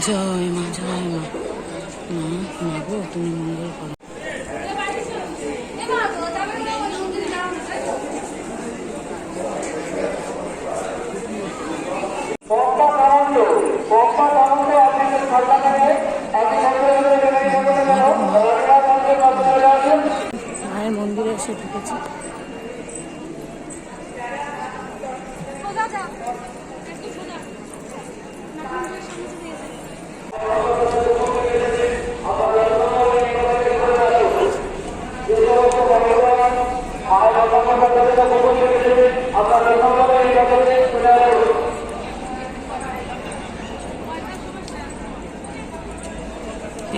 জয় মা, জয় মা। মা, মা গো, তুমি মঙ্গল করো। মায়ের মন্দিরে এসে ঢুকেছি।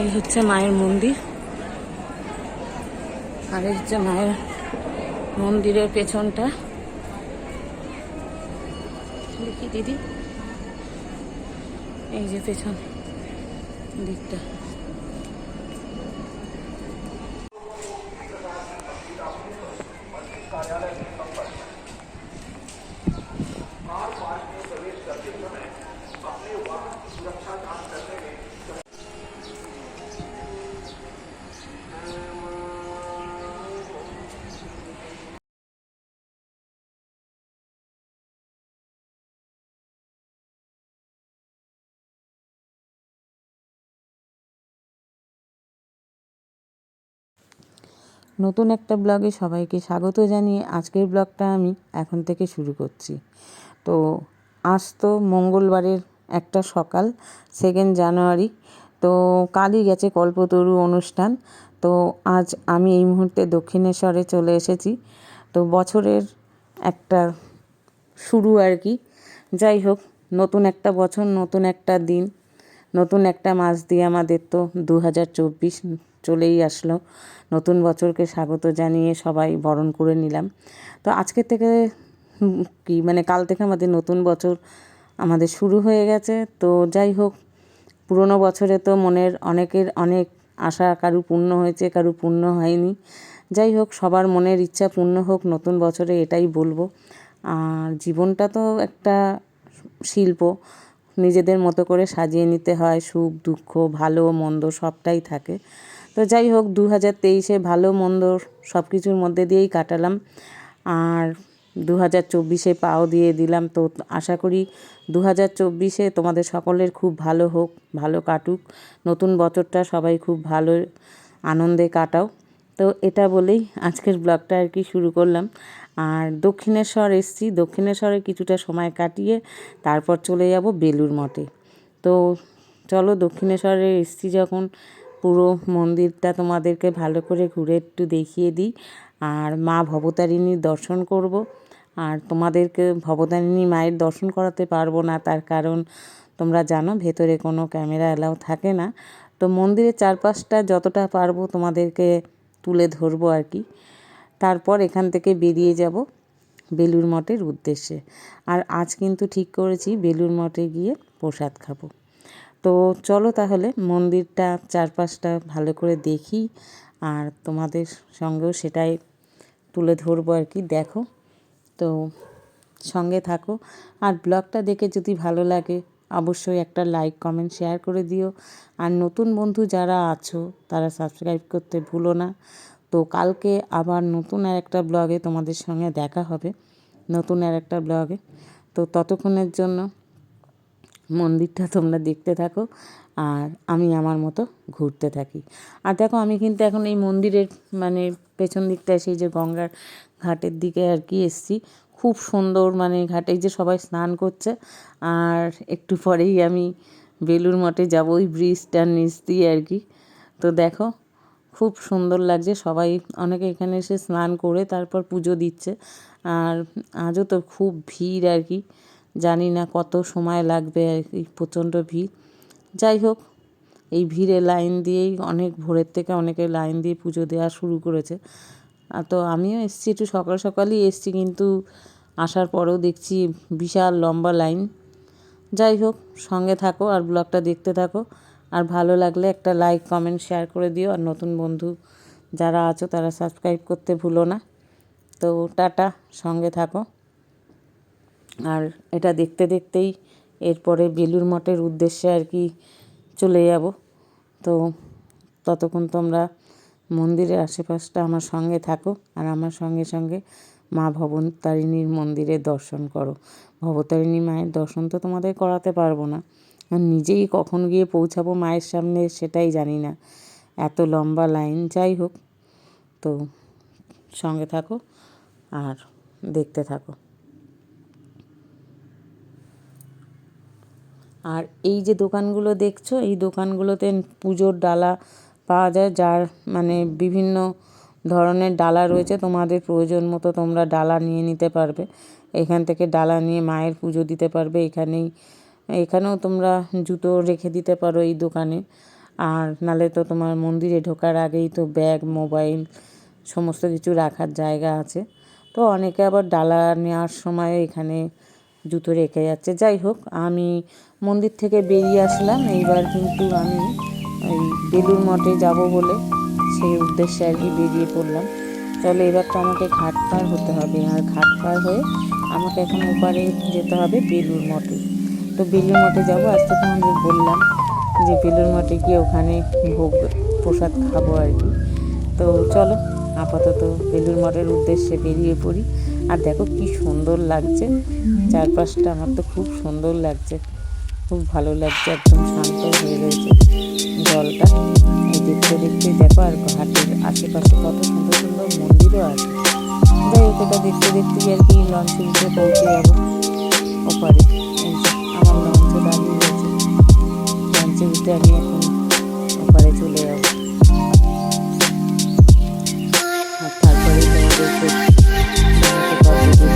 এই হচ্ছে মায়ের মন্দির, আর এই হচ্ছে মায়ের মন্দিরের পেছনটা। দেখি দিদি, এই যে পেছন দিকটা। নতুন একটা ব্লগে সবাইকে স্বাগত জানিয়ে আজকের ব্লগটা আমি এখন থেকে শুরু করছি। তো আজ তো মঙ্গলবারের একটা সকাল, 2 জানুয়ারি। তো কালই গেছে কল্পতরু অনুষ্ঠান। তো আজ আমি এই মুহূর্তে দক্ষিণেশ্বরে চলে এসেছি। তো বছরের একটা শুরু আর কি। যাই হোক, নতুন একটা বছর, নতুন একটা দিন, নতুন একটা মাস দিয়ে আমাদের তো 2024 চলেই আসলো। নতুন বছরকে স্বাগত জানিয়ে সবাই বরণ করে নিলাম। তো আজকে থেকে কাল থেকে আমাদের নতুন বছর আমাদের শুরু হয়ে গেছে। তো যাই হোক, পুরনো বছরে তো মনের অনেকের অনেক আশা, কারু পূর্ণ হয়েছে, কারু পূর্ণ হয়নি। যাই হোক, সবার মনের ইচ্ছা পূর্ণ হোক নতুন বছরে, এটাই বলবো। আর জীবনটা তো একটা শিল্প, নিজেদের মতো করে সাজিয়ে নিতে হয়। সুখ দুঃখ, ভালো মন্দ সবটাই থাকে। তো যাই হোক, 2023-এ ভালো মন্দ সব কিছুর মধ্যে দিয়েই কাটালাম। আর 2024-এ পাও দিয়ে দিলাম। তো আশা করি 2024-এ তোমাদের সকলের খুব ভালো হোক, ভালো কাটুক। নতুন বছরটা সবাই খুব ভালো আনন্দে কাটাও। তো এটা বলেই আজকের ব্লগটা আর কি শুরু করলাম। আর দক্ষিণেশ্বর এসছি, দক্ষিণেশ্বরে কিছুটা সময় কাটিয়ে তারপর চলে যাব বেলুর মঠে। তো চলো, দক্ষিণেশ্বরে এসছি যখন, পুরো মন্দিরটা তোমাদেরকে ভালো করে ঘুরে একটু দেখিয়ে দিই। আর মা ভবতারিণীর দর্শন করব। আর তোমাদেরকে ভবতারিণী মায়ের দর্শন করাতে পারবো না, তার কারণ তোমরা জানো ভেতরে কোনো ক্যামেরা অ্যালাউ থাকে না। তো মন্দিরের চারপাশটা যতটা পারবো তোমাদেরকে তুলে ধরবো আর কি। তারপর এখান থেকে বেরিয়ে যাব বেলুর মঠের উদ্দেশ্যে। আর আজ কিন্তু ঠিক করেছি বেলুর মঠে গিয়ে প্রসাদ খাবো। তো চলো তাহলে মন্দিরটা চারপাশটা ভালো করে দেখি, আর তোমাদের সঙ্গেও সেটাই তুলে ধরবো আর কি। দেখো, তো সঙ্গে থাকো। আর ব্লগটা দেখে যদি ভালো লাগে অবশ্যই একটা লাইক, কমেন্ট, শেয়ার করে দিও। আর নতুন বন্ধু যারা আছো তারা সাবস্ক্রাইব করতে ভুলো না। তো কালকে আবার নতুন আর একটা ব্লগে তোমাদের সঙ্গে দেখা হবে, নতুন আর একটা ব্লগে। তো ততক্ষণের জন্য মন্দিরটা তোমরা দেখতে থাকো, আর আমি আমার মতো ঘুরতে থাকি। আর দেখো, আমি কিন্তু এখন এই মন্দিরের পেছন দিকটায় সেই যে গঙ্গার ঘাটের দিকে আর কি এসছি। খুব সুন্দর, ঘাটে যে সবাই স্নান করছে। আর একটু পরেই আমি বেলুর মঠে যাব, ওই ব্রিজটার নিচ দিয়ে আর কি। তো দেখো, খুব সুন্দর লাগছে। সবাই অনেকে এখানে এসে স্নান করে তারপর পুজো দিচ্ছে। আর আজও তো খুব ভিড় আর কি, জানি না কত সময় লাগবে আর কি, প্রচণ্ড ভিড়। যাই হোক, এই ভিড়ে লাইন দিয়েই অনেক ভোরের থেকে অনেকে লাইন দিয়ে পুজো দেওয়া শুরু করেছে। তো আমিও এসেছি, একটু সকাল সকালই এসেছি, কিন্তু আসার পরেও দেখছি বিশাল লম্বা লাইন। যাই হোক, সঙ্গে থাকো আর ব্লগটা দেখতে থাকো। আর ভালো লাগলে একটা লাইক, কমেন্ট, শেয়ার করে দিও। আর নতুন বন্ধু যারা আছো তারা সাবস্ক্রাইব করতে ভুলো না। তো টাটা, সঙ্গে থাকো। আর এটা দেখতে দেখতেই এরপরে বেলুর মঠের উদ্দেশ্যে আর কি চলে যাব। তো ততক্ষণ তোমরা মন্দিরের আশেপাশটা আমার সঙ্গে থাকো আর আমার সঙ্গে সঙ্গে মা ভবতারিণীর মন্দিরে দর্শন করো। ভবতারিণী মায়ের দর্শন তো তোমাদের করাতে পারবো না, আর নিজেই কখন গিয়ে পৌঁছাবো মায়ের সামনে সেটাই জানি না, এত লম্বা লাইন। যাই হোক, তো সঙ্গে থাকো আর দেখতে থাকো। আর এই যে দোকানগুলো দেখছো, এই দোকানগুলোতে পুজোর ডালা পাওয়া যায়, যার মানে বিভিন্ন ধরনের ডালা রয়েছে, তোমাদের প্রয়োজন মতো তোমরা ডালা নিয়ে নিতে পারবে। এখান থেকে ডালা নিয়ে মায়ের পুজো দিতে পারবে। এখানেও তোমরা জুতো রেখে দিতে পারো এই দোকানে। আর নালে তো তোমার মন্দিরে ঢোকার আগেই তো ব্যাগ, মোবাইল সমস্ত কিছু রাখার জায়গা আছে। তো অনেকে আবার ডালা নেওয়ার সময় এখানে জুতো রেখে যাচ্ছে। যাই হোক, আমি মন্দির থেকে বেরিয়ে আসলাম। এইবার কিন্তু আমি ওই বেলুড় মঠে যাব বলে সেই উদ্দেশ্যে আর কি বেরিয়ে পড়লাম। চলো, এবার তো আমাকে ঘাট পার হতে হবে, আর ঘাট পার হয়ে আমাকে এখন ওপারে যেতে হবে বেলুড় মঠে। তো বেলুড় মঠে যাবো। আজ তো তোমাদের বললাম যে বেলুড় মঠে গিয়ে ওখানে ভোগ প্রসাদ খাবো আর কি। তো চলো, আপাতত বেলুড় মঠের উদ্দেশ্যে বেরিয়ে পড়ি। আর দেখো কি সুন্দর লাগছে চারপাশটা, আমার তো খুব সুন্দর লাগছে, খুব ভালো লাগছে, একদম শান্ত হয়ে রয়েছে জলটা। এই দেখতে দেখতে দেখো, আর ঘাটের আশেপাশে কত সুন্দর সুন্দর মন্দিরও আছে। যাই হোক, এটা দেখতে দেখতে আর কি লঞ্চে উঠে পৌঁছে যাবো ওপারে। এই যে আমার লঞ্চে দাঁড়িয়ে রয়েছে, লঞ্চে উঠে আমি এখন ওপারে চলে যাবো। আর তারপরে তোমাদেরকে জানাতে পারবো যে